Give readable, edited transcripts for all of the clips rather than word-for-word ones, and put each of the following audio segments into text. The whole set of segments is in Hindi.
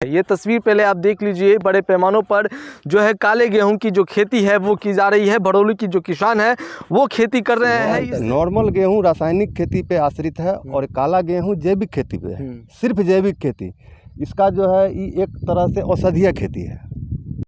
है। ये तस्वीर पहले आप देख लीजिए, बड़े पैमानों पर जो है काले गेहूं की जो खेती है वो की जा रही है। भड़ोली की जो किसान है वो खेती कर रहे हैं। नॉर्मल गेहूं रासायनिक खेती पे आश्रित है और काला गेहूं जैविक खेती पे है, सिर्फ जैविक खेती। इसका जो है ये एक तरह से औषधीय खेती है।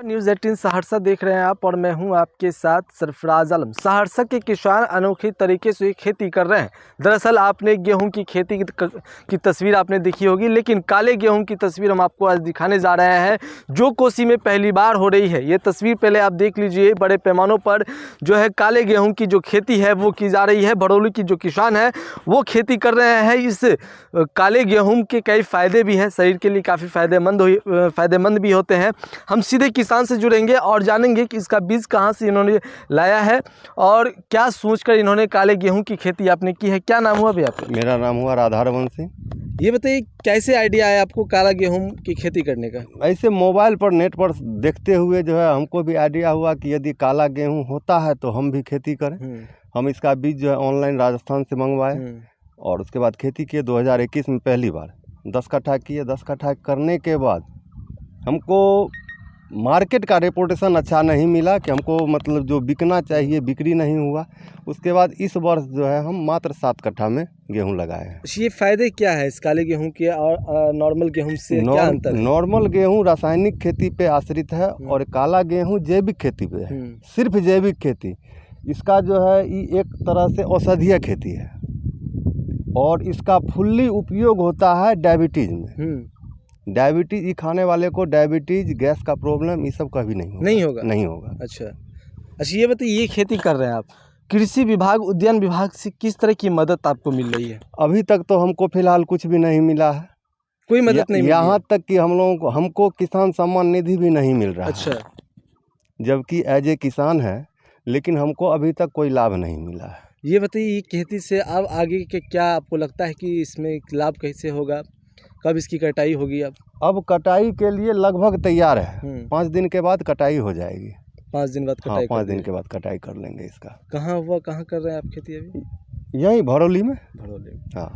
न्यूज़ 18 सहरसा देख रहे हैं आप और मैं हूं आपके साथ सरफराज आलम। सहरसा के किसान अनोखे तरीके से खेती कर रहे हैं। दरअसल आपने गेहूं की खेती की तस्वीर आपने देखी होगी, लेकिन काले गेहूं की तस्वीर हम आपको आज दिखाने जा रहे हैं जो कोसी में पहली बार हो रही है। ये तस्वीर पहले आप देख लीजिए, बड़े पैमानों पर जो है काले गेहूँ की जो खेती है वो की जा रही है। भड़ोली की जो किसान है वो खेती कर रहे हैं। इस काले गेहूँ के कई फ़ायदे भी हैं, शरीर के लिए काफ़ी फ़ायदेमंद भी होते हैं। हम सीधे किसान से जुड़ेंगे और जानेंगे कि इसका बीज कहाँ से इन्होंने लाया है और क्या सोचकर इन्होंने काले गेहूं की खेती आपने की है। क्या नाम हुआ भैया आपका? मेरा नाम हुआ राधारवंशी। ये बताइए कैसे आइडिया आया आपको काला गेहूं की खेती करने का? ऐसे मोबाइल पर नेट पर देखते हुए जो है हमको भी आइडिया हुआ कि यदि काला गेहूं होता है तो हम भी खेती करें। हम इसका बीज जो है ऑनलाइन राजस्थान से मंगवाए और उसके बाद खेती किए 2021 में पहली बार 10 कट्ठा किए। 10 कट्ठा करने के बाद हमको मार्केट का रेपुटेशन अच्छा नहीं मिला कि हमको मतलब जो बिकना चाहिए बिक्री नहीं हुआ। उसके बाद इस वर्ष जो है हम मात्र 7 कट्ठा में गेहूं लगाए हैं। ये फ़ायदे क्या है इस काले गेहूं के और नॉर्मल गेहूं से क्या अंतर है? नॉर्मल गेहूं रासायनिक खेती पे आश्रित है और काला गेहूं जैविक खेती पे है, सिर्फ जैविक खेती। इसका जो है ये एक तरह से औषधीय खेती है और इसका फुल्ली उपयोग होता है डायबिटीज़ में। डायबिटीज़ ये खाने वाले को डायबिटीज़, गैस का प्रॉब्लम ये सब कभी नहीं होगा। अच्छा, ये बताइए, ये खेती कर रहे हैं आप, कृषि विभाग, उद्यान विभाग से किस तरह की मदद आपको मिल रही है? अभी तक तो हमको फिलहाल कुछ भी नहीं मिला है, कोई मदद नहीं मिली। यहाँ तक कि हम लोगों को हमको किसान सम्मान निधि भी नहीं मिल रहा अच्छा। है, जबकि एज ए किसान है, लेकिन हमको अभी तक कोई लाभ नहीं मिला है। ये बताइए, ये खेती से अब आगे के क्या आपको लगता है कि इसमें लाभ कैसे होगा, कब इसकी कटाई होगी? अब कटाई के लिए लगभग तैयार है। 5 दिन के बाद कटाई हो जाएगी। 5 दिन बाद कटाई? हाँ, 5 दिन के बाद कटाई कर लेंगे इसका। कहाँ कर रहे हैं आप खेती अभी? यहीं भड़ोली में। हाँ।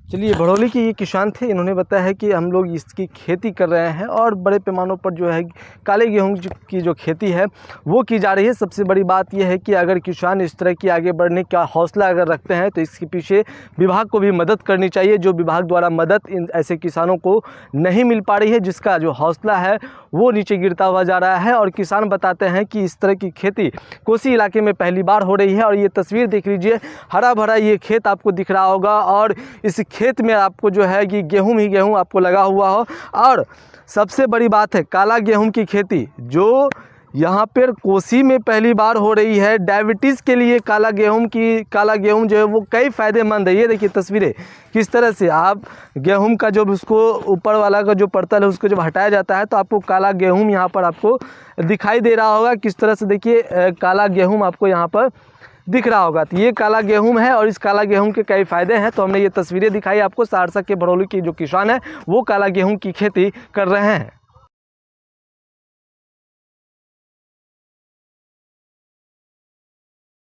चलिए, भड़ोली के ये किसान थे, इन्होंने बताया है कि हम लोग इसकी खेती कर रहे हैं और बड़े पैमानों पर जो है काले गेहूं की जो खेती है वो की जा रही है। सबसे बड़ी बात यह है कि अगर किसान इस तरह की आगे बढ़ने का हौसला अगर रखते हैं तो इसके पीछे विभाग को भी मदद करनी चाहिए, जो विभाग द्वारा मदद इन ऐसे किसानों को नहीं मिल पा रही है, जिसका जो हौसला है वो नीचे गिरता हुआ जा रहा है। और किसान बताते हैं कि इस तरह की खेती कोसी इलाके में पहली बार हो रही है। और ये तस्वीर देख लीजिए, हरा भरा ये खेत आपको दिख रहा होगा और इस खेत में आपको जो है कि गेहूं ही गेहूं आपको लगा हुआ हो। और सबसे बड़ी बात है काला गेहूं की खेती जो यहाँ पर कोसी में पहली बार हो रही है। डायबिटीज़ के लिए काला गेहूं जो है वो कई फ़ायदेमंद है। ये देखिए तस्वीरें किस तरह से आप गेहूं का जो उसको ऊपर वाला का जो परतल है उसको जब हटाया जाता है तो आपको काला गेहूं यहाँ पर आपको दिखाई दे रहा होगा। किस तरह से देखिए काला गेहूं आपको यहाँ पर दिख रहा होगा। तो ये काला गेहूं है और इस काला गेहूं के कई फ़ायदे हैं। तो हमने ये तस्वीरें दिखाई आपको। सहरसा के भड़ोली के जो किसान है वो काला गेहूं की खेती कर रहे हैं।